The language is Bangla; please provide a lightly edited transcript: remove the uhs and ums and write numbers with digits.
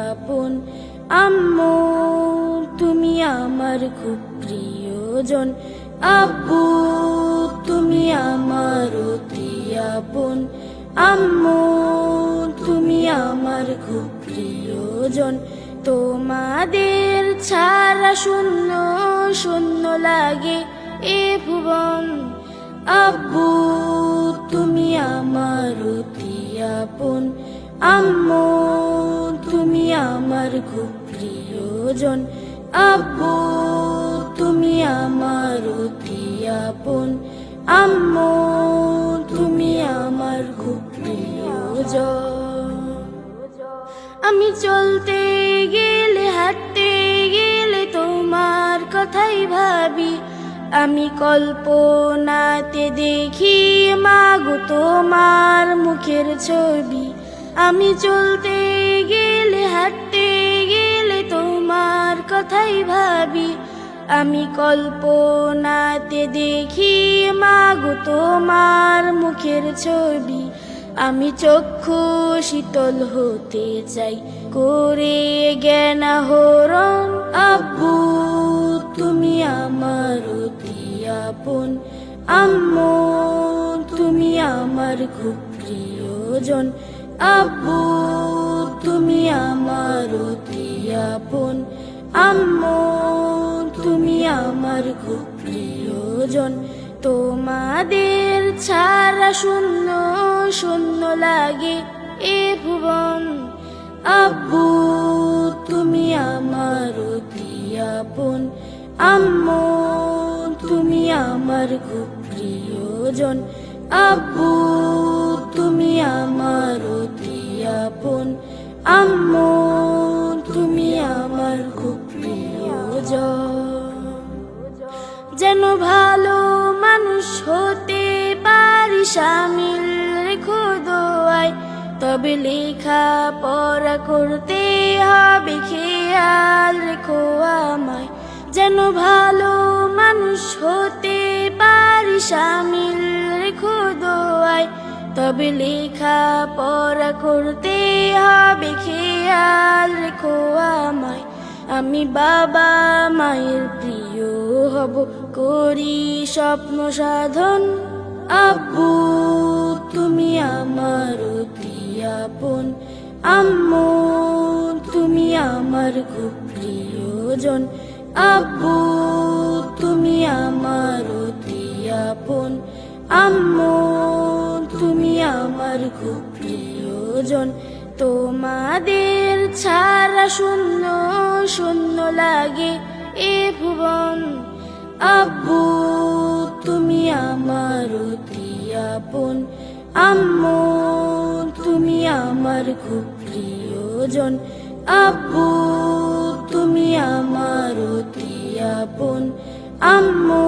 আপন। আম্মু তুমি আমার খুব প্রিয়জন, আব্বু তুমি আমার অতি আপন। আম্মু তুমি আমার খুব প্রিয়জন, তোমাদের ছাড়া শূন্য শূন্য লাগে এ ভুবন। আব্বু তুমি আমার অতি আপন। আম্মু তুমি আমার খুব প্রিয়জন, আব্বু তুমি আমার অতি আপন। আম্মু তুমি আমার খুব প্রিয়জন। আমি চলতে গেলে হাঁটতে গেলে তোমার কথাই ভাবি, আমি কল্পনাতে দেখি মাগো তোমার মুখের ছবি। আমি চলতে গেলে হাঁটতে গেলে তোমার কথাই ভাবি, আমি কল্পনাতে দেখি মাগো তোমার মুখের ছবি। আমি চক্ষু শীতল হতে চাই করে জ্ঞান আহরণ, আব্বু তুমি আমার অতি আপন। আম্মু তুমি আমার খুব প্রিয়জন, আব্বু তুমি আমার অতি আপন। আম্মু তুমি আমার খুব প্রিয়জন, তোমাদের ছাড়া শূন্য শূন্য লাগে এ ভুবন। আব্বু তুমি আমার অতি আপন। আম্মু তুমি আমার খুব প্রিয়জন, আব্বু তুমি আমার অতি আপন। আম্মু তুমি আমার খুব প্রিয়জন। যেন ভালো মানুষ হতে পারি শামিল রেখো দোয়ায়, তবে লেখা পড়া করতে হবে খেয়াল রেখো আমায়। যেন ভালো মানুষ হতে পারি শামিল রেখো দোয়ায়, তবে লেখা পড়া করতে হবে খেয়াল রেখো আমায়। আমি বাবা মায়ের প্রিয় হব করি স্বপ্ন সাধন, আব্বু তুমি আমার অতি আপন। আম্মু তুমি আমার খুব প্রিয়জন, আব্বু তুমি আমার অতি আপন। আম্মু তুমি আমার খুব প্রিয়জন, তোমাদের ছাড়া শূন্য শূন্য লাগে এ ভুবন। আব্বু তুমি আমার অতি আপন। আম্মু তুমি আমার খুব প্রিয়জন, আব্বু তুমি আমার অতি আপন। আম্মু